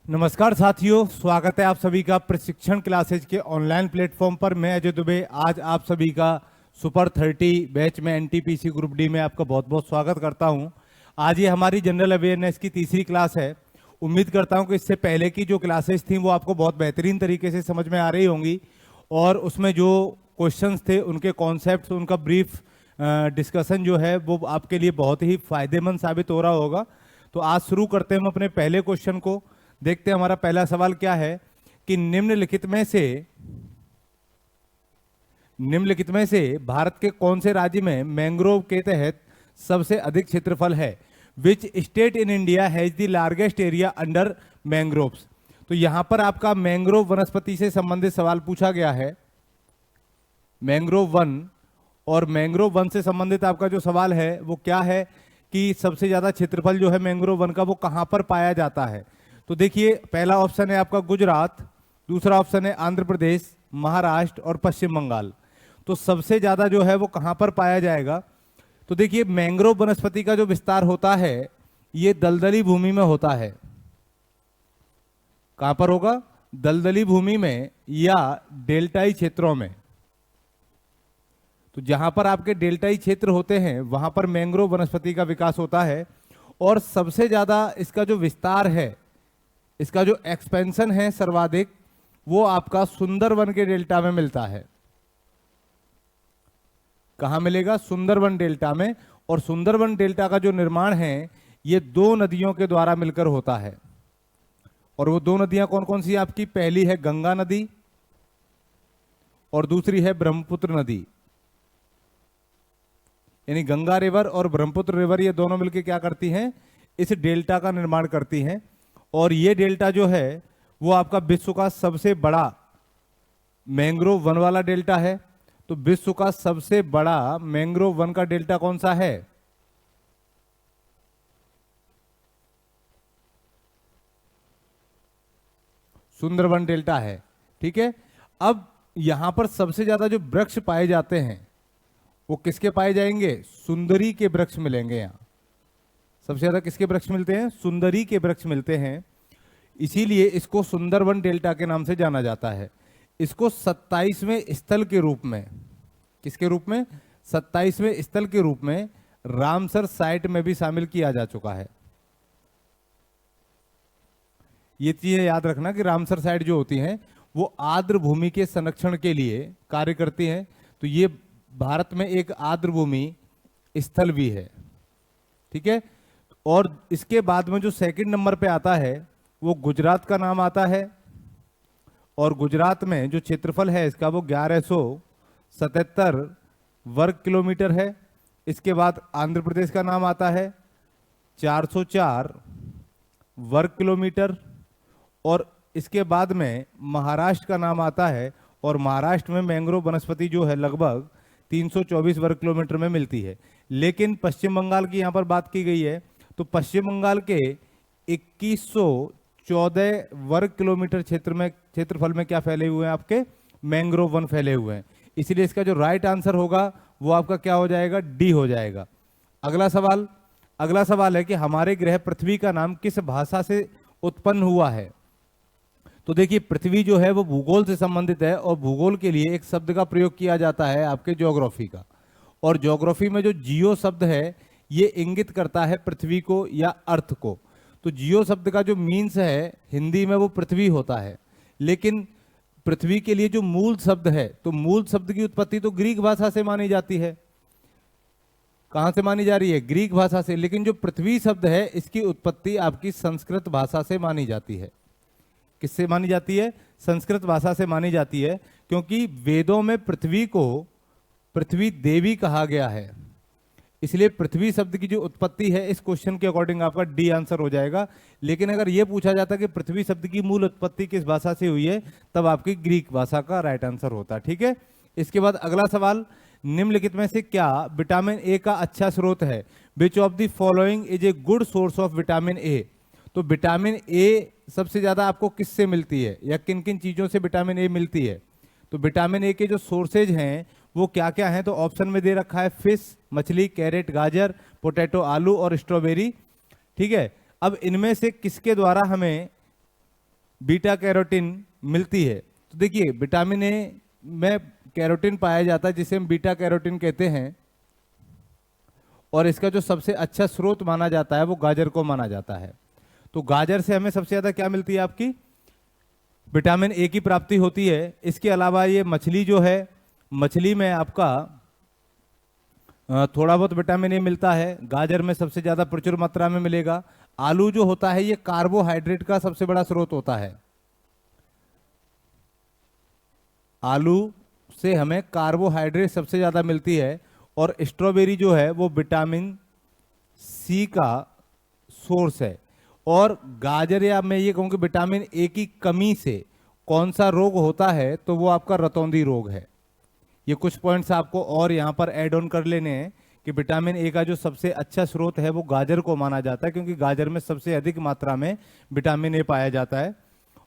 नमस्कार साथियों, स्वागत है आप सभी का प्रशिक्षण क्लासेज के ऑनलाइन प्लेटफॉर्म पर। मैं अजय दुबे आज आप सभी का सुपर 30 बैच में एनटीपीसी ग्रुप डी में आपका बहुत बहुत स्वागत करता हूं। आज ये हमारी जनरल अवेयरनेस की तीसरी क्लास है। उम्मीद करता हूं कि इससे पहले की जो क्लासेस थी वो आपको बहुत बेहतरीन तरीके से समझ में आ रही होंगी और उसमें जो क्वेश्चंस थे उनके कॉन्सेप्ट्स, उनका ब्रीफ डिस्कशन जो है वो आपके लिए बहुत ही फायदेमंद साबित हो रहा होगा। तो आज शुरू करते हैं हम अपने पहले क्वेश्चन को। देखते हैं हमारा पहला सवाल क्या है कि निम्नलिखित में से भारत के कौन से राज्य में मैंग्रोव के तहत सबसे अधिक क्षेत्रफल है। Which state in India has the largest area under mangroves. तो यहां पर आपका मैंग्रोव वनस्पति से संबंधित सवाल पूछा गया है, मैंग्रोव वन। और मैंग्रोव वन से संबंधित आपका जो सवाल है वो क्या है कि सबसे ज्यादा क्षेत्रफल जो है मैंग्रोव वन का वो कहां पर पाया जाता है। तो देखिए, पहला ऑप्शन है आपका गुजरात, दूसरा ऑप्शन है आंध्र प्रदेश, महाराष्ट्र और पश्चिम बंगाल। तो सबसे ज्यादा जो है वो कहां पर पाया जाएगा। तो देखिए, मैंग्रोव वनस्पति का जो विस्तार होता है ये दलदली भूमि में होता है। कहां पर होगा? दलदली भूमि में या डेल्टाई क्षेत्रों में। तो जहां पर आपके डेल्टाई क्षेत्र होते हैं वहां पर मैंग्रोव वनस्पति का विकास होता है। और सबसे ज्यादा इसका जो विस्तार है, इसका जो एक्सपेंशन है सर्वाधिक, वो आपका सुंदरवन के डेल्टा में मिलता है। कहां मिलेगा? सुंदरवन डेल्टा में। और सुंदरवन डेल्टा का जो निर्माण है ये दो नदियों के द्वारा मिलकर होता है। और वो दो नदियां कौन कौन सी आपकी? पहली है गंगा नदी और दूसरी है ब्रह्मपुत्र नदी। यानी गंगा रिवर और ब्रह्मपुत्र रिवर ये दोनों मिलकर क्या करती हैं? इस डेल्टा का निर्माण करती हैं। और ये डेल्टा जो है वो आपका विश्व का सबसे बड़ा मैंग्रोव वन वाला डेल्टा है। तो विश्व का सबसे बड़ा मैंग्रोव वन का डेल्टा कौन सा है? सुंदरवन डेल्टा है। ठीक है। अब यहां पर सबसे ज्यादा जो वृक्ष पाए जाते हैं वो किसके पाए जाएंगे? सुंदरी के वृक्ष मिलेंगे। यहां सबसे ज्यादा किसके वृक्ष मिलते हैं? सुंदरी के वृक्ष मिलते हैं। इसीलिए इसको सुंदरवन डेल्टा के नाम से जाना जाता है। इसको 27वें स्थल के रूप में, किसके रूप में? 27वें स्थल के रूप में रामसर साइट में भी शामिल किया जा चुका है। ये चीजें याद रखना कि रामसर साइट जो होती हैं वो आर्द्र भूमि के संरक्षण के लिए कार्य करती हैं। तो ये भारत में एक आर्द्र भूमि स्थल भी है। ठीक है। और इसके बाद में जो सेकंड नंबर पे आता है वो गुजरात का नाम आता है। और गुजरात में जो क्षेत्रफल है इसका वो 1177 वर्ग किलोमीटर है। इसके बाद आंध्र प्रदेश का नाम आता है 404 वर्ग किलोमीटर। और इसके बाद में महाराष्ट्र का नाम आता है। और महाराष्ट्र में मैंग्रोव वनस्पति जो है लगभग 324 वर्ग किलोमीटर में मिलती है। लेकिन पश्चिम बंगाल की यहां पर बात की गई है तो पश्चिम बंगाल के 2114 वर्ग किलोमीटर क्षेत्रफल में क्या फैले हुए हैं? आपके मैंग्रोव वन फैले हुए हैं। इसलिए इसका जो राइट आंसर होगा वो आपका क्या हो जाएगा? डी हो जाएगा। अगला सवाल है कि हमारे ग्रह पृथ्वी का नाम किस भाषा से उत्पन्न हुआ है। तो देखिए, पृथ्वी जो है वो भूगोल से संबंधित है और भूगोल के लिए एक शब्द का प्रयोग किया जाता है आपके ज्योग्राफी का। और ज्योग्राफी में जो जियो शब्द है ये इंगित करता है पृथ्वी को या अर्थ को। तो जियो शब्द का जो मीन्स है हिंदी में वो पृथ्वी होता है। लेकिन पृथ्वी के लिए जो मूल शब्द है, तो मूल शब्द की उत्पत्ति तो ग्रीक भाषा से मानी जाती है। कहां से मानी जा रही है? ग्रीक भाषा से। लेकिन जो पृथ्वी शब्द है इसकी उत्पत्ति आपकी संस्कृत भाषा से मानी जाती है। किससे मानी जाती है? संस्कृत भाषा से मानी जाती है। क्योंकि वेदों में पृथ्वी को पृथ्वी देवी कहा गया है। इसलिए पृथ्वी शब्द की जो उत्पत्ति है इस क्वेश्चन के अकॉर्डिंग आपका डी आंसर हो जाएगा। लेकिन अगर यह पूछा जाता कि पृथ्वी शब्द की मूल उत्पत्ति किस भाषा से हुई है तब आपकी ग्रीक भाषा का राइट आंसर होता। ठीक है। इसके बाद अगला सवाल, निम्नलिखित में से क्या विटामिन ए का अच्छा स्रोत है? Which of the following is a good source of vitamin A. तो विटामिन ए सबसे ज्यादा आपको किससे मिलती है या किन किन चीजों से विटामिन ए मिलती है? तो विटामिन ए के जो सोर्सेज हैं वो क्या क्या हैं? तो ऑप्शन में दे रखा है फिश, मछली, कैरेट, गाजर, पोटैटो, आलू और स्ट्रॉबेरी। ठीक है। अब इनमें से किसके द्वारा हमें बीटा कैरोटीन मिलती है। तो देखिए विटामिन ए में कैरोटीन पाया जाता है जिसे हम बीटा कैरोटीन कहते हैं, और इसका जो सबसे अच्छा स्रोत माना जाता है वो गाजर को माना जाता है। तो गाजर से हमें सबसे ज्यादा क्या मिलती है, आपकी विटामिन ए की प्राप्ति होती है। इसके अलावा ये मछली जो है, मछली में आपका थोड़ा बहुत विटामिन ए मिलता है, गाजर में सबसे ज्यादा प्रचुर मात्रा में मिलेगा। आलू जो होता है ये कार्बोहाइड्रेट का सबसे बड़ा स्रोत होता है, आलू से हमें कार्बोहाइड्रेट सबसे ज्यादा मिलती है। और स्ट्रॉबेरी जो है वो विटामिन सी का सोर्स है। और गाजर, या मैं ये कहूँ कि विटामिन ए की कमी से कौन सा रोग होता है, तो वो आपका रतौंधी रोग है। ये कुछ पॉइंट्स आपको और यहाँ पर ऐड ऑन कर लेने हैं कि विटामिन ए का जो सबसे अच्छा स्रोत है वो गाजर को माना जाता है, क्योंकि गाजर में सबसे अधिक मात्रा में विटामिन ए पाया जाता है।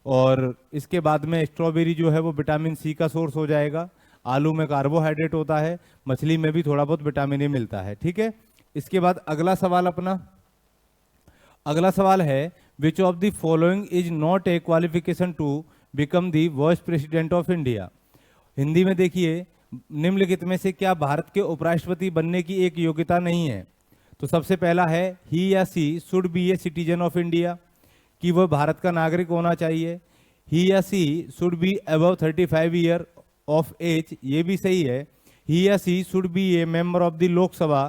और इसके बाद में स्ट्रॉबेरी जो है वो विटामिन सी का सोर्स हो जाएगा। आलू में कार्बोहाइड्रेट होता है, मछली में भी थोड़ा बहुत विटामिन ए मिलता है। ठीक है, इसके बाद अगला सवाल अपना, अगला सवाल है which of the following is not a qualification to become the vice president of India. Hindi में देखिए, निम्नलिखित में से क्या भारत के उपराष्ट्रपति बनने की एक योग्यता नहीं है। तो सबसे पहला है ही या she should be a citizen of India, कि वह भारत का नागरिक होना चाहिए। ही या she should be above 35 year of age, ये भी सही है। ही या she should be a member of the Lok Sabha,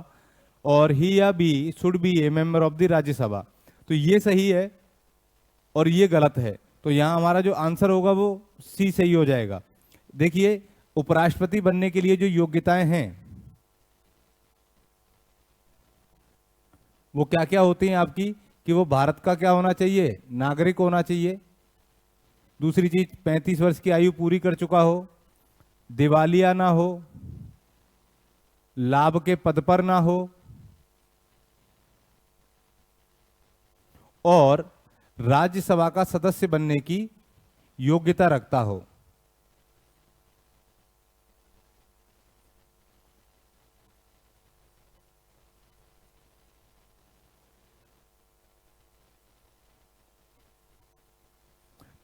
और ही या be should be a member of the Rajya Sabha. तो ये सही है और ये गलत है। तो यहां हमारा जो आंसर होगा वो सी सही हो जाएगा। देखिए उपराष्ट्रपति बनने के लिए जो योग्यताएं हैं वो क्या क्या होती हैं आपकी, कि वो भारत का क्या होना चाहिए, नागरिक होना चाहिए। दूसरी चीज 35 वर्ष की आयु पूरी कर चुका हो, दिवालिया ना हो, लाभ के पद पर ना हो, और राज्यसभा का सदस्य बनने की योग्यता रखता हो।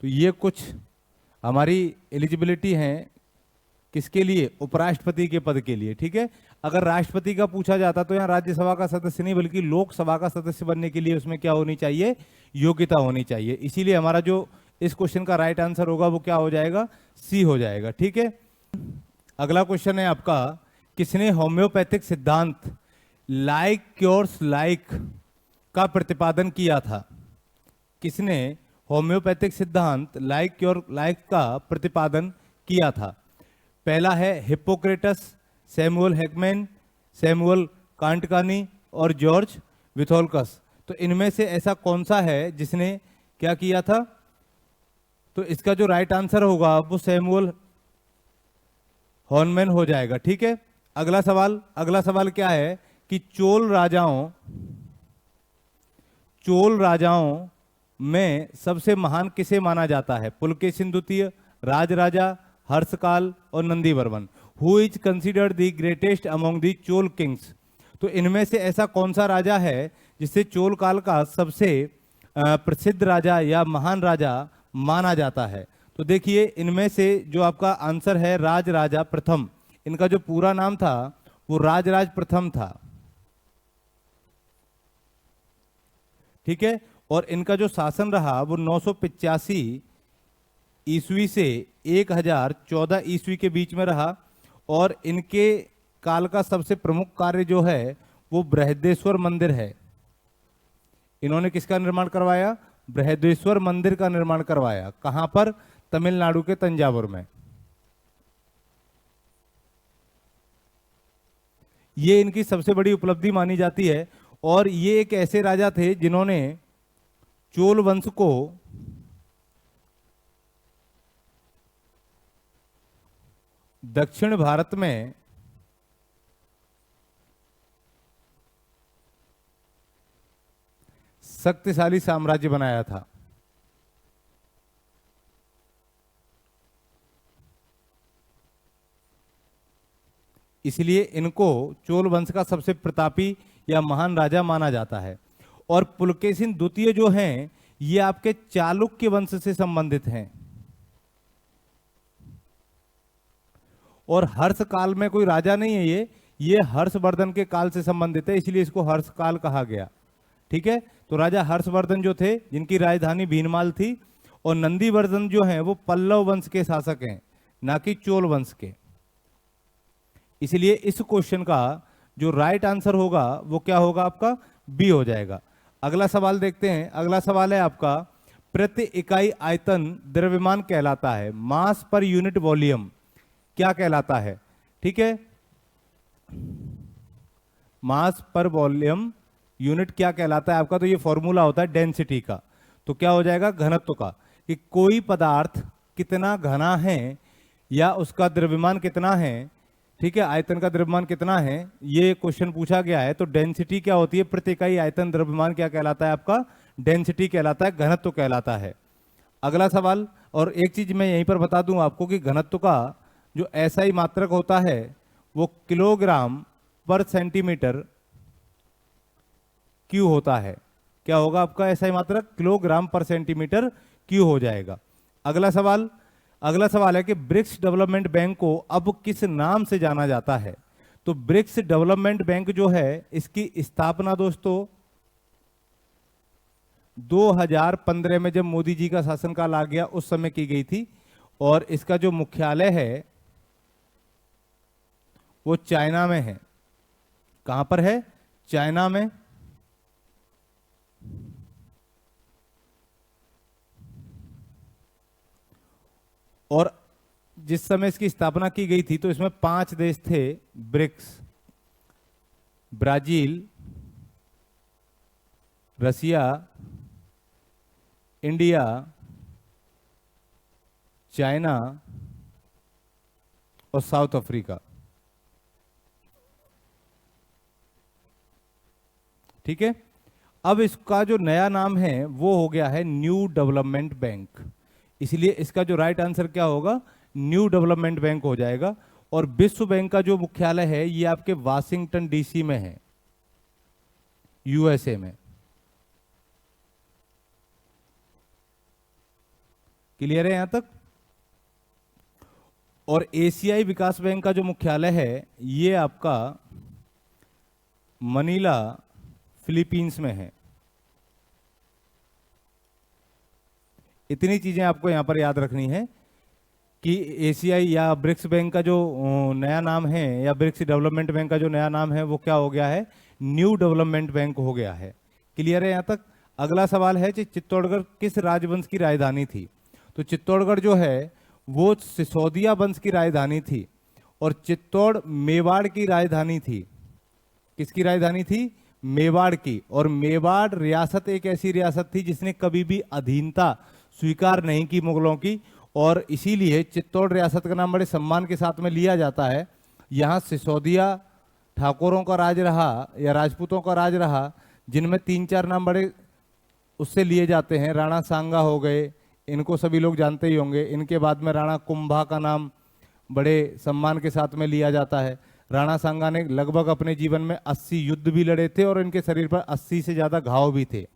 तो ये कुछ हमारी एलिजिबिलिटी है किसके लिए, उपराष्ट्रपति के पद के लिए। ठीक है, अगर राष्ट्रपति का पूछा जाता तो यहाँ राज्यसभा का सदस्य नहीं बल्कि लोकसभा का सदस्य बनने के लिए उसमें क्या होनी चाहिए, योग्यता होनी चाहिए। इसीलिए हमारा जो इस क्वेश्चन का राइट आंसर होगा वो क्या हो जाएगा, सी हो जाएगा। ठीक है, अगला क्वेश्चन है आपका, किसने होम्योपैथिक सिद्धांत लाइक क्योर्स लाइक का प्रतिपादन किया था। किसने होम्योपैथिक सिद्धांत लाइक क्योर लाइक का प्रतिपादन किया था। पहला है हिप्पोक्रेटस, सैमुअल हैकमैन, सैमुअल कांटकानी और जॉर्ज विथोल्कस। तो इनमें से ऐसा कौन सा है जिसने क्या किया था, तो इसका जो राइट आंसर होगा वो सैमुअल हॉर्नमैन हो जाएगा। ठीक है, अगला सवाल क्या है कि चोल राजाओं में सबसे महान किसे माना जाता है, पुलकेशिन द्वितीय, राजराजा, हर्षकाल और Nandivarman. Who is considered the greatest among the Chola Kings. तो इनमें से ऐसा कौन सा राजा है जिसे चोल काल का सबसे प्रसिद्ध राजा या महान राजा माना जाता है। तो देखिए इनमें से जो आपका आंसर है राजराजा प्रथम, इनका जो पूरा नाम था वो राजराज प्रथम था। ठीक है, और इनका जो शासन रहा वो 985 ईस्वी से 1014 ईस्वी के बीच में रहा। और इनके काल का सबसे प्रमुख कार्य जो है वो बृहदेश्वर मंदिर है। इन्होंने किसका निर्माण करवाया, बृहदेश्वर मंदिर का निर्माण करवाया। कहां पर, तमिलनाडु के तंजावुर में। ये इनकी सबसे बड़ी उपलब्धि मानी जाती है। और ये एक ऐसे राजा थे जिन्होंने चोल वंश को दक्षिण भारत में शक्तिशाली साम्राज्य बनाया था। इसलिए इनको चोल वंश का सबसे प्रतापी या महान राजा माना जाता है। और पुलकेशिन द्वितीय जो हैं ये आपके चालुक्य वंश से संबंधित हैं। और हर्ष काल में कोई राजा नहीं है, ये हर्षवर्धन के काल से संबंधित है, इसलिए इसको हर्ष काल कहा गया। ठीक है, तो राजा हर्षवर्धन जो थे, जिनकी राजधानी भीनमाल थी, और नंदीवर्धन जो हैं वो पल्लव वंश के शासक हैं, ना कि चोल वंश के। इसलिए इस क्वेश्चन का जो राइट आंसर होगा वो क्या होगा आपका? बी हो जाएगा। अगला सवाल देखते हैं। अगला सवाल है आपका, प्रति इकाई आयतन द्रव्यमान कहलाता है, मास पर यूनिट वॉल्यूम क्या कहलाता है? ठीक है, मास पर वॉल्यूम यूनिट क्या कहलाता है आपका? तो ये फॉर्मूला होता है डेंसिटी का। तो क्या हो जाएगा? घनत्व का, कि कोई पदार्थ कितना घना है या उसका द्रव्यमान कितना है। ठीक है, आयतन का द्रव्यमान कितना है, ये क्वेश्चन पूछा गया है। तो डेंसिटी क्या होती है? प्रति इकाई आयतन द्रव्यमान क्या कहलाता है आपका? डेंसिटी कहलाता है, घनत्व कहलाता है। अगला सवाल, और एक चीज मैं यहीं पर बता दूं आपको कि घनत्व का जो एसआई मात्रक होता है वो किलोग्राम पर सेंटीमीटर क्यू होता है। क्या होगा आपका एसआई मात्रक? किलोग्राम पर सेंटीमीटर क्यू हो जाएगा। अगला सवाल है कि ब्रिक्स डेवलपमेंट बैंक को अब किस नाम से जाना जाता है? तो ब्रिक्स डेवलपमेंट बैंक जो है, इसकी स्थापना दोस्तों 2015 में जब मोदी जी का शासनकाल आ गया उस समय की गई थी, और इसका जो मुख्यालय है वो चाइना में है। कहां पर है? चाइना में। और जिस समय इसकी स्थापना की गई थी तो इसमें 5 देश थे ब्रिक्स: ब्राजील, रसिया, इंडिया, चाइना और साउथ अफ्रीका। ठीक है, अब इसका जो नया नाम है वो हो गया है न्यू डेवलपमेंट बैंक। इसलिए इसका जो राइट आंसर क्या होगा? न्यू डेवलपमेंट बैंक हो जाएगा। और विश्व बैंक का जो मुख्यालय है ये आपके वाशिंगटन डीसी में है, यूएसए में। क्लियर है यहां तक? और एशियाई विकास बैंक का जो मुख्यालय है ये आपका मनीला, फिलीपींस में है। इतनी चीजें आपको यहां पर याद रखनी है कि एशियाई या ब्रिक्स बैंक का जो नया नाम है, या ब्रिक्स डेवलपमेंट बैंक का जो नया नाम है वो क्या हो गया है? न्यू डेवलपमेंट बैंक हो गया है। क्लियर है यहां तक? अगला सवाल है कि चित्तौड़गढ़ किस राजवंश की राजधानी थी? तो चित्तौड़गढ़ जो है वो सिसोदिया वंश की राजधानी थी, और चित्तौड़ मेवाड़ की राजधानी थी। किसकी राजधानी थी? मेवाड़ की। और मेवाड़ रियासत एक ऐसी रियासत थी जिसने कभी भी अधीनता स्वीकार नहीं की मुगलों की, और इसीलिए चित्तौड़ रियासत का नाम बड़े सम्मान के साथ में लिया जाता है। यहाँ सिसोदिया ठाकुरों का राज रहा या राजपूतों का राज रहा, जिनमें 3-4 नाम बड़े उससे लिए जाते हैं। राणा सांगा हो गए, इनको सभी लोग जानते ही होंगे। इनके बाद में राणा कुंभा का नाम बड़े सम्मान के साथ में लिया जाता है। राणा सांगा ने लगभग अपने जीवन में 80 युद्ध भी लड़े थे, और इनके शरीर पर 80 से ज्यादा घाव भी थे,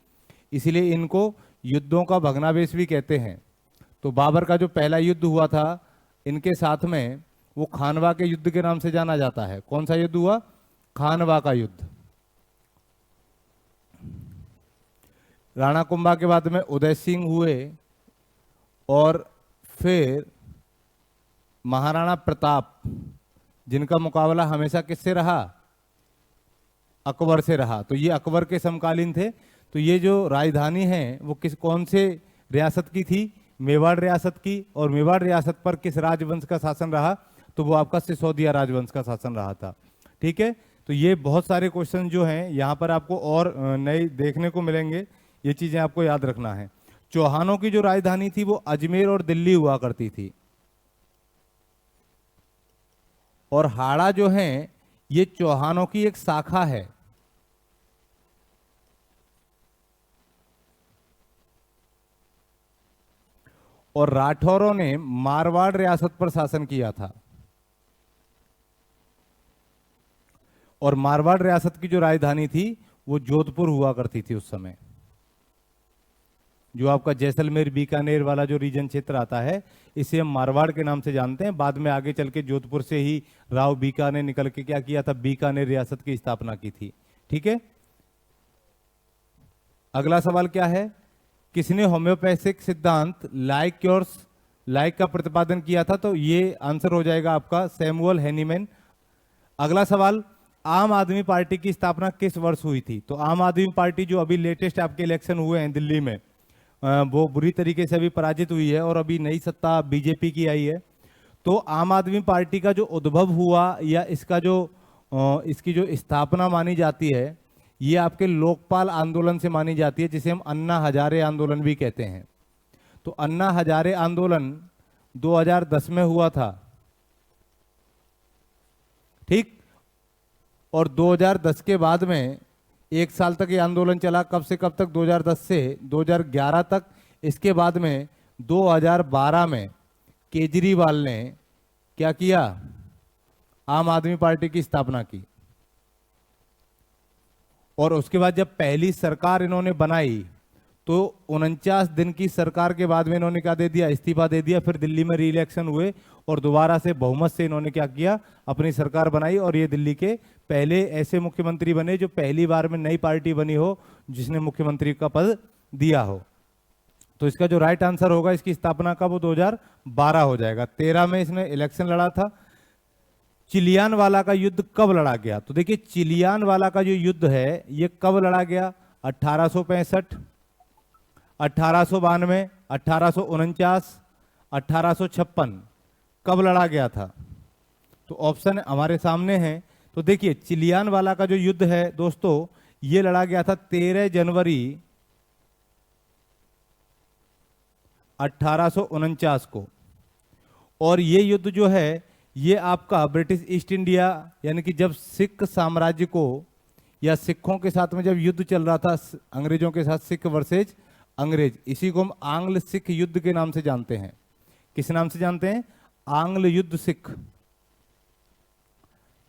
इसीलिए इनको युद्धों का भग्नावशेष भी कहते हैं। तो बाबर का जो पहला युद्ध हुआ था इनके साथ में, वो खानवा के युद्ध के नाम से जाना जाता है। कौन सा युद्ध हुआ? खानवा का युद्ध। राणा कुंभा के बाद में उदय सिंह हुए, और फिर महाराणा प्रताप, जिनका मुकाबला हमेशा किससे रहा? अकबर से रहा। तो ये अकबर के समकालीन थे। तो ये जो राजधानी है वो कौन से रियासत की थी? मेवाड़ रियासत की। और मेवाड़ रियासत पर किस राजवंश का शासन रहा? तो वो आपका सिसोदिया राजवंश का शासन रहा था। ठीक है, तो ये बहुत सारे क्वेश्चन जो हैं यहाँ पर आपको और नए देखने को मिलेंगे, ये चीजें आपको याद रखना है। चौहानों की जो राजधानी थी वो अजमेर और दिल्ली हुआ करती थी, और हाड़ा जो है ये चौहानों की एक शाखा है। और राठौरों ने मारवाड़ रियासत पर शासन किया था, और मारवाड़ रियासत की जो राजधानी थी वो जोधपुर हुआ करती थी उस समय। जो आपका जैसलमेर बीकानेर वाला जो रीजन क्षेत्र आता है, इसे हम मारवाड़ के नाम से जानते हैं। बाद में आगे चल के जोधपुर से ही राव बीका ने निकल के क्या किया था, बीकानेर रियासत की स्थापना की थी। ठीक है, अगला सवाल क्या है, किसने होम्योपैथिक सिद्धांत लाइक क्योर्स लाइक का प्रतिपादन किया था? तो ये आंसर हो जाएगा आपका सैमुअल हैनीमैन। अगला सवाल, आम आदमी पार्टी की स्थापना किस वर्ष हुई थी? तो आम आदमी पार्टी जो अभी लेटेस्ट आपके इलेक्शन हुए हैं दिल्ली में, वो बुरी तरीके से अभी पराजित हुई है और अभी नई सत्ता बीजेपी की आई है। तो आम आदमी पार्टी का जो उद्भव हुआ या इसका जो इसकी जो स्थापना मानी जाती है, ये आपके लोकपाल आंदोलन से मानी जाती है, जिसे हम अन्ना हजारे आंदोलन भी कहते हैं। तो अन्ना हजारे आंदोलन 2010 में हुआ था, ठीक। और 2010 के बाद में 1 साल तक ये आंदोलन चला। कब से कब तक? 2010 से 2011 तक। इसके बाद में 2012 में केजरीवाल ने क्या किया? आम आदमी पार्टी की स्थापना की। और उसके बाद जब पहली सरकार इन्होंने बनाई तो 49 दिन की सरकार के बाद में इन्होंने क्या दे दिया? इस्तीफा दे दिया। फिर दिल्ली में री इलेक्शन हुए और दोबारा से बहुमत से इन्होंने क्या किया? अपनी सरकार बनाई। और ये दिल्ली के पहले ऐसे मुख्यमंत्री बने जो पहली बार में नई पार्टी बनी हो जिसने मुख्यमंत्री का पद दिया हो। तो इसका जो राइट आंसर होगा इसकी स्थापना का, वो 2012 हो जाएगा। 13 में इसने इलेक्शन लड़ा था। चिलियानवाला का युद्ध कब लड़ा गया? तो देखिए, चिलियानवाला का जो युद्ध है ये कब लड़ा गया? 1865, 1892, 1849, 1856, कब लड़ा गया था? तो ऑप्शन हमारे सामने है। तो देखिए, चिलियानवाला का जो युद्ध है दोस्तों, ये लड़ा गया था 13 जनवरी 1849 को। और ये युद्ध जो है ये आपका ब्रिटिश ईस्ट इंडिया, यानी कि जब सिख साम्राज्य को या सिखों के साथ में जब युद्ध चल रहा था अंग्रेजों के साथ, सिख वर्सेज अंग्रेज, इसी को हम आंग्ल सिख युद्ध के नाम से जानते हैं। किस नाम से जानते हैं? आंग्ल युद्ध सिख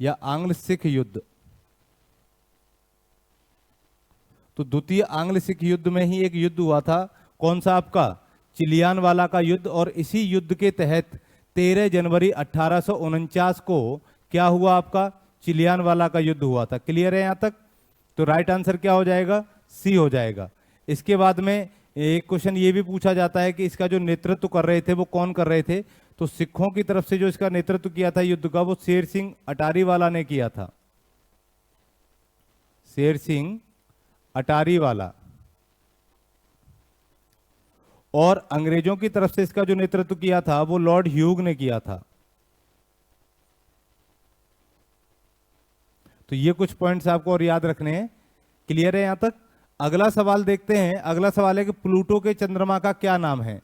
या आंग्ल सिख युद्ध। तो द्वितीय आंग्ल सिख युद्ध में ही एक युद्ध हुआ था। कौन सा? आपका चिलियानवाला का युद्ध। और इसी युद्ध के तहत 13 जनवरी 1849 को क्या हुआ? आपका चिलियानवाला का युद्ध हुआ था। क्लियर है यहां तक? तो राइट आंसर क्या हो जाएगा? सी हो जाएगा। इसके बाद में एक क्वेश्चन ये भी पूछा जाता है कि इसका जो नेतृत्व कर रहे थे वो कौन कर रहे थे? तो सिखों की तरफ से जो इसका नेतृत्व किया था युद्ध का, वो शेर सिंह अटारीवाला ने किया था। शेर सिंह अटारीवाला। और अंग्रेजों की तरफ से इसका जो नेतृत्व किया था वो लॉर्ड ह्यूग ने किया था। तो ये कुछ पॉइंट्स आपको और याद रखने हैं। क्लियर है यहां तक? अगला सवाल देखते हैं। अगला सवाल है कि प्लूटो के चंद्रमा का क्या नाम है?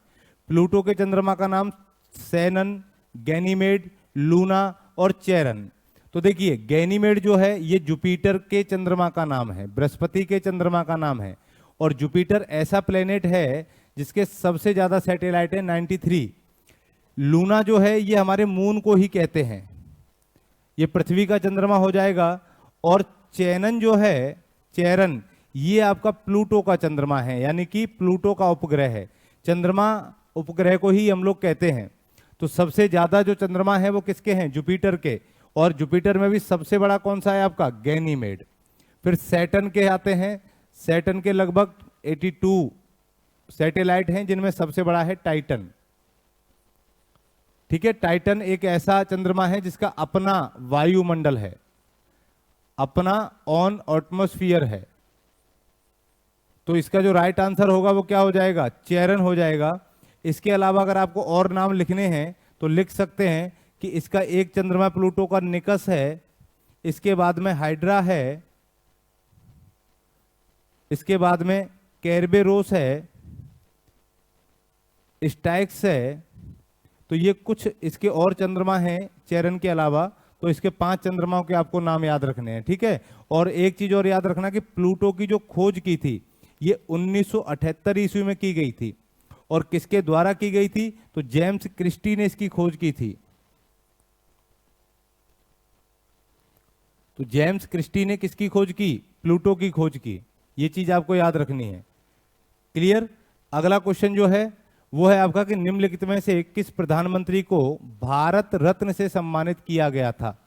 प्लूटो के चंद्रमा का नाम सैनन, गैनीमेड, लूना और चेरन। तो देखिए, गैनीमेड जो है ये जुपिटर के चंद्रमा का नाम है, बृहस्पति के चंद्रमा का नाम है। और जुपिटर ऐसा प्लेनेट है जिसके सबसे ज्यादा सैटेलाइट है 93। लूना जो है ये हमारे मून को ही कहते हैं, ये पृथ्वी का चंद्रमा हो जाएगा। और चैनन जो है, चेरन, ये आपका प्लूटो का चंद्रमा है, यानी कि प्लूटो का उपग्रह है। चंद्रमा उपग्रह को ही हम लोग कहते हैं। तो सबसे ज्यादा जो चंद्रमा है वो किसके हैं? जुपिटर के। और जुपिटर में भी सबसे बड़ा कौन सा है? आपका गैनीमेड। फिर सैटर्न के आते हैं। सैटर्न के लगभग 82 सैटेलाइट हैं, जिनमें सबसे बड़ा है टाइटन। ठीक है, टाइटन एक ऐसा चंद्रमा है जिसका अपना वायुमंडल है, अपना ऑन एटमॉस्फेयर है। तो इसका जो राइट आंसर होगा वो क्या हो जाएगा? चेरन हो जाएगा। इसके अलावा अगर आपको और नाम लिखने हैं तो लिख सकते हैं कि इसका एक चंद्रमा प्लूटो का निकस है, इसके बाद में हाइड्रा है, इसके बाद में कैरबेरोस है, स्टाइक्स है। तो ये कुछ इसके और चंद्रमा हैं चेरन के अलावा। तो इसके 5 चंद्रमाओं के आपको नाम याद रखने हैं। ठीक है, और एक चीज और याद रखना कि प्लूटो की जो खोज की थी ये 1978 ईस्वी में की गई थी। और किसके द्वारा की गई थी? तो जेम्स क्रिस्टी ने इसकी खोज की थी। तो जेम्स क्रिस्टी ने किसकी खोज की? प्लूटो की खोज की। ये चीज आपको याद रखनी है। क्लियर? अगला क्वेश्चन जो है वो है आपका कि निम्नलिखित में से किस प्रधानमंत्री को भारत रत्न से सम्मानित किया गया था?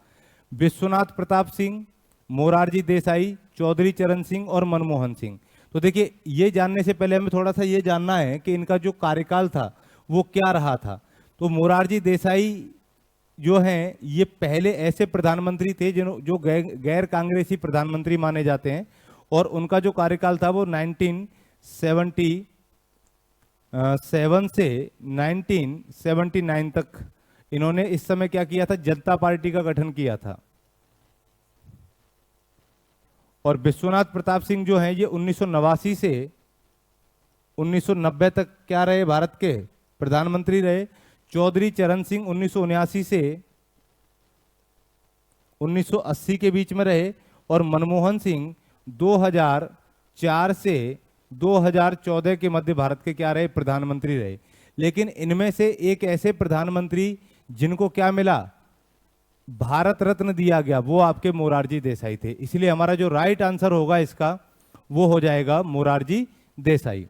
विश्वनाथ प्रताप सिंह, मोरारजी देसाई, चौधरी चरण सिंह और मनमोहन सिंह। तो देखिए, ये जानने से पहले हमें थोड़ा सा ये जानना है कि इनका जो कार्यकाल था वो क्या रहा था। तो मोरारजी देसाई जो हैं ये पहले ऐसे प्रधानमंत्री थे जो गैर कांग्रेसी प्रधानमंत्री माने जाते हैं, और उनका जो कार्यकाल था वो 1977 से 1979 तक इन्होंने इस समय क्या किया था, जनता पार्टी का गठन किया था। और विश्वनाथ प्रताप सिंह जो हैं ये 1989 से 1990 तक क्या रहे, भारत के प्रधानमंत्री रहे। चौधरी चरण सिंह 1979 से 1980 के बीच में रहे, और मनमोहन सिंह 2004 से 2014 के मध्य भारत के क्या रहे, प्रधानमंत्री रहे। लेकिन इनमें से एक ऐसे प्रधानमंत्री जिनको क्या मिला, भारत रत्न दिया गया, वो आपके मोरारजी देसाई थे। इसलिए हमारा जो राइट आंसर होगा इसका वो हो जाएगा मोरारजी देसाई।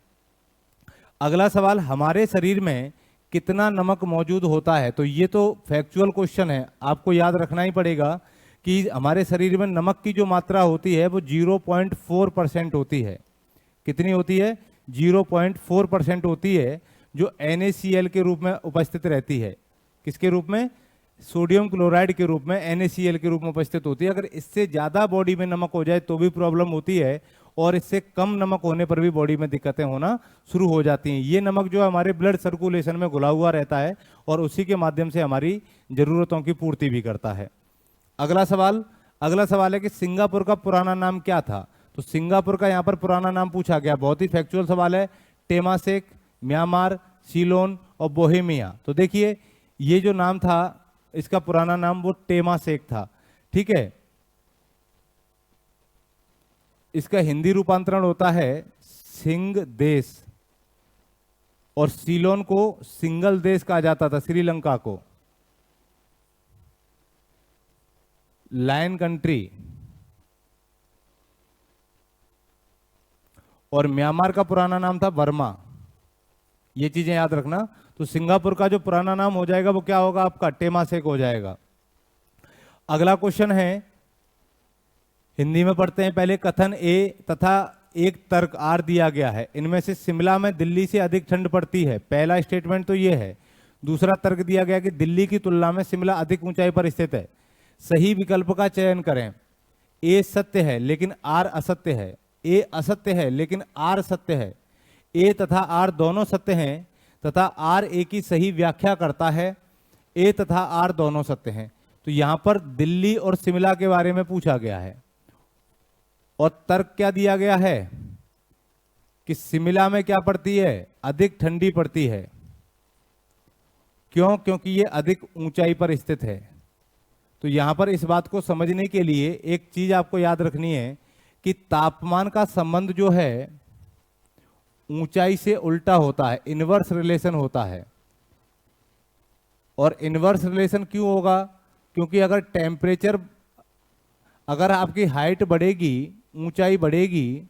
अगला सवाल, हमारे शरीर में कितना नमक मौजूद होता है? तो ये तो फैक्चुअल क्वेश्चन है, आपको याद रखना ही पड़ेगा कि हमारे शरीर में नमक की जो मात्रा होती है वो 0.4% होती है। कितनी होती है? 0.4% होती है, जो NaCl के रूप में उपस्थित रहती है। किसके रूप में? सोडियम क्लोराइड के रूप में, NaCl के रूप में उपस्थित होती है। अगर इससे ज़्यादा बॉडी में नमक हो जाए तो भी प्रॉब्लम होती है, और इससे कम नमक होने पर भी बॉडी में दिक्कतें होना शुरू हो जाती हैं। ये नमक जो हमारे ब्लड सर्कुलेशन में घुला हुआ रहता है और उसी के माध्यम से हमारी ज़रूरतों की पूर्ति भी करता है। अगला सवाल है कि सिंगापुर का पुराना नाम क्या था? तो सिंगापुर का यहाँ पर पुराना नाम पूछा गया, बहुत ही फैक्चुअल सवाल है। टेमासेक, म्यांमार, सीलोन और बोहेमिया। तो देखिए, ये जो नाम था इसका पुराना नाम वो टेमासेक था, ठीक है। इसका हिंदी रूपांतरण होता है सिंग देश, और सीलोन को सिंगल देश कहा जाता था, श्रीलंका को लायन कंट्री, और म्यांमार का पुराना नाम था बर्मा। ये चीजें याद रखना। तो सिंगापुर का जो पुराना नाम हो जाएगा वो क्या होगा आपका? टेमासेक हो जाएगा। अगला क्वेश्चन है, हिंदी में पढ़ते हैं पहले। कथन ए तथा एक तर्क आर दिया गया है, इनमें से शिमला में दिल्ली से अधिक ठंड पड़ती है। पहला स्टेटमेंट तो ये है। दूसरा तर्क दिया गया कि दिल्ली की तुलना में शिमला अधिक ऊंचाई पर स्थित है। सही विकल्प का चयन करें। ए सत्य है लेकिन आर असत्य है। ए असत्य है लेकिन आर सत्य है। ए तथा आर दोनों सत्य हैं तथा आर ए की सही व्याख्या करता है। ए तथा आर दोनों सत्य हैं। तो यहां पर दिल्ली और शिमला के बारे में पूछा गया है, और तर्क क्या दिया गया है कि शिमला में क्या पड़ती है? अधिक ठंडी पड़ती है। क्यों? क्योंकि ये अधिक ऊंचाई पर स्थित है। तो यहां पर इस बात को समझने के लिए एक चीज आपको याद रखनी है कि तापमान का संबंध जो है ऊंचाई से उल्टा होता है, इनवर्स रिलेशन होता है। और इनवर्स रिलेशन क्यों होगा? क्योंकि अगर आपकी हाइट बढ़ेगी, ऊंचाई बढ़ेगी,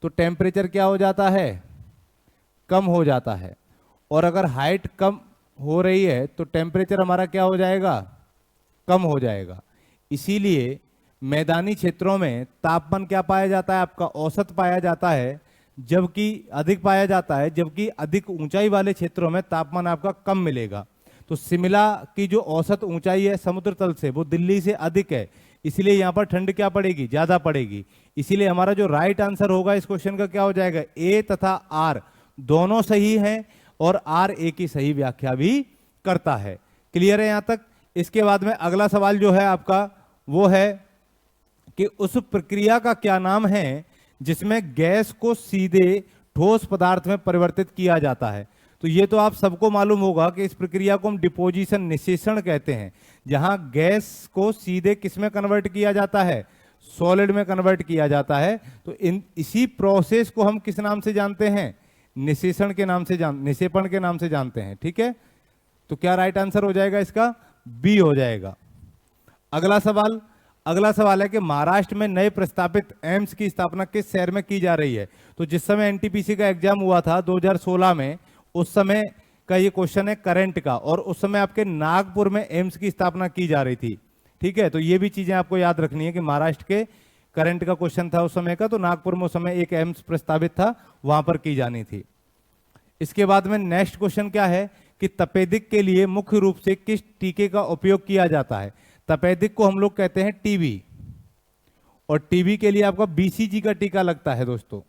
तो टेम्परेचर क्या हो जाता है? कम हो जाता है। और अगर हाइट कम हो रही है तो टेम्परेचर हमारा क्या हो जाएगा? कम हो जाएगा। इसीलिए मैदानी क्षेत्रों में तापमान क्या पाया जाता है? आपका औसत पाया जाता है, जबकि अधिक पाया जाता है, जबकि अधिक ऊंचाई वाले क्षेत्रों में तापमान आपका कम मिलेगा। तो शिमला की जो औसत ऊंचाई है समुद्र तल से, वो दिल्ली से अधिक है, इसलिए यहां पर ठंड क्या पड़ेगी? ज्यादा पड़ेगी। इसीलिए हमारा जो राइट आंसर होगा इस क्वेश्चन का क्या हो जाएगा? ए तथा आर दोनों सही हैं, और आर ए की सही व्याख्या भी करता है। क्लियर है यहां तक? इसके बाद में अगला सवाल जो है आपका वो है कि उस प्रक्रिया का क्या नाम है जिसमें गैस को सीधे ठोस पदार्थ में परिवर्तित किया जाता है। तो ये तो आप सबको मालूम होगा कि इस प्रक्रिया को हम डिपोजिशन, निषेचन कहते हैं, जहां गैस को सीधे किस में कन्वर्ट किया जाता है? सॉलिड में कन्वर्ट किया जाता है। तो इसी प्रोसेस को हम किस नाम से जानते हैं? निषेचन के नाम से निषेपण के नाम से जानते हैं। ठीक है, तो क्या राइट आंसर हो जाएगा इसका? बी हो जाएगा। अगला सवाल, अगला सवाल है कि महाराष्ट्र में नए प्रस्तावित एम्स की स्थापना किस शहर में की जा रही है? तो जिस समय एनटीपीसी का एग्जाम हुआ था 2016 में, उस समय का ये क्वेश्चन है करंट का, और उस समय आपके नागपुर में एम्स की स्थापना की जा रही थी। ठीक है, तो ये भी चीजें आपको याद रखनी है कि महाराष्ट्र के करंट का क्वेश्चन था उस समय का, तो नागपुर में उस समय एक एम्स प्रस्तावित था, वहां पर की जानी थी। इसके बाद में नेक्स्ट क्वेश्चन क्या है कि तपेदिक के लिए मुख्य रूप से किस टीके का उपयोग किया जाता है? तपेदिक को हम लोग कहते हैं टीबी, और टीबी के लिए आपका बीसीजी का टीका लगता है दोस्तों।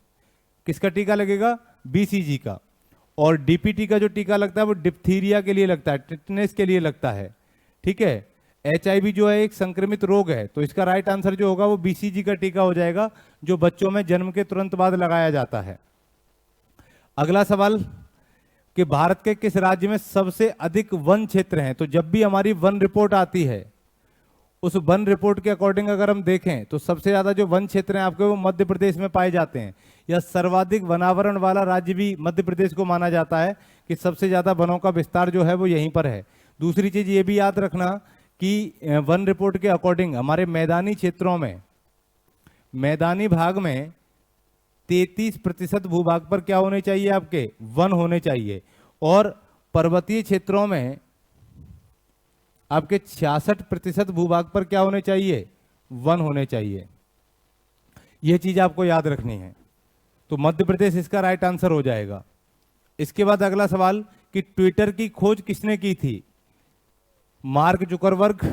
किसका टीका लगेगा? बीसीजी का। और डीपीटी का जो टीका लगता है वो डिप्थीरिया के लिए लगता है, टिटनेस के लिए लगता है। ठीक है, एचआईवी जो है एक संक्रमित रोग है, तो इसका राइट आंसर जो होगा वो बीसीजी का टीका हो जाएगा, जो बच्चों में जन्म के तुरंत बाद लगाया जाता है। अगला सवाल कि भारत के किस राज्य में सबसे अधिक वन क्षेत्र हैं? तो जब भी हमारी वन रिपोर्ट आती है, उस वन रिपोर्ट के अकॉर्डिंग अगर हम देखें तो सबसे ज्यादा जो वन क्षेत्र हैं आपके वो मध्य प्रदेश में पाए जाते हैं, या सर्वाधिक वनावरण वाला राज्य भी मध्य प्रदेश को माना जाता है कि सबसे ज्यादा वनों का विस्तार जो है वो यहीं पर है। दूसरी चीज ये भी याद रखना कि वन रिपोर्ट के अकॉर्डिंग हमारे मैदानी क्षेत्रों में, मैदानी भाग में 33% भूभाग पर क्या होने चाहिए? आपके वन होने चाहिए, और पर्वतीय क्षेत्रों में आपके 66% भूभाग पर क्या होने चाहिए? वन होने चाहिए। यह चीज आपको याद रखनी है, तो मध्य प्रदेश इसका राइट आंसर हो जाएगा। इसके बाद अगला सवाल कि ट्विटर की खोज किसने की थी? मार्क जुकरबर्ग,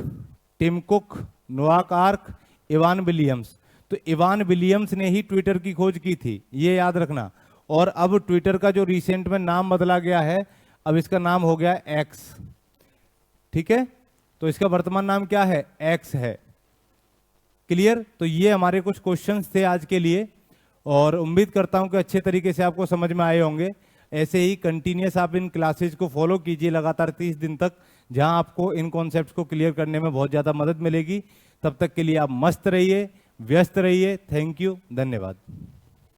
टिम कुक, नोआक आर्क, इवान विलियम्स। तो इवान विलियम्स ने ही ट्विटर की खोज की थी, ये याद रखना। और अब ट्विटर का जो रिसेंट में नाम बदला गया है, अब इसका नाम हो गया एक्स। ठीक है, तो इसका वर्तमान नाम क्या है? एक्स है। क्लियर? तो ये हमारे कुछ क्वेश्चंस थे आज के लिए, और उम्मीद करता हूं कि अच्छे तरीके से आपको समझ में आए होंगे। ऐसे ही कंटिन्यूस आप इन क्लासेज को फॉलो कीजिए लगातार 30 दिन तक, जहां आपको इन कॉन्सेप्ट्स को क्लियर करने में बहुत ज़्यादा मदद मिलेगी। तब तक के लिए आप मस्त रहिए, व्यस्त रहिए। थैंक यू, धन्यवाद।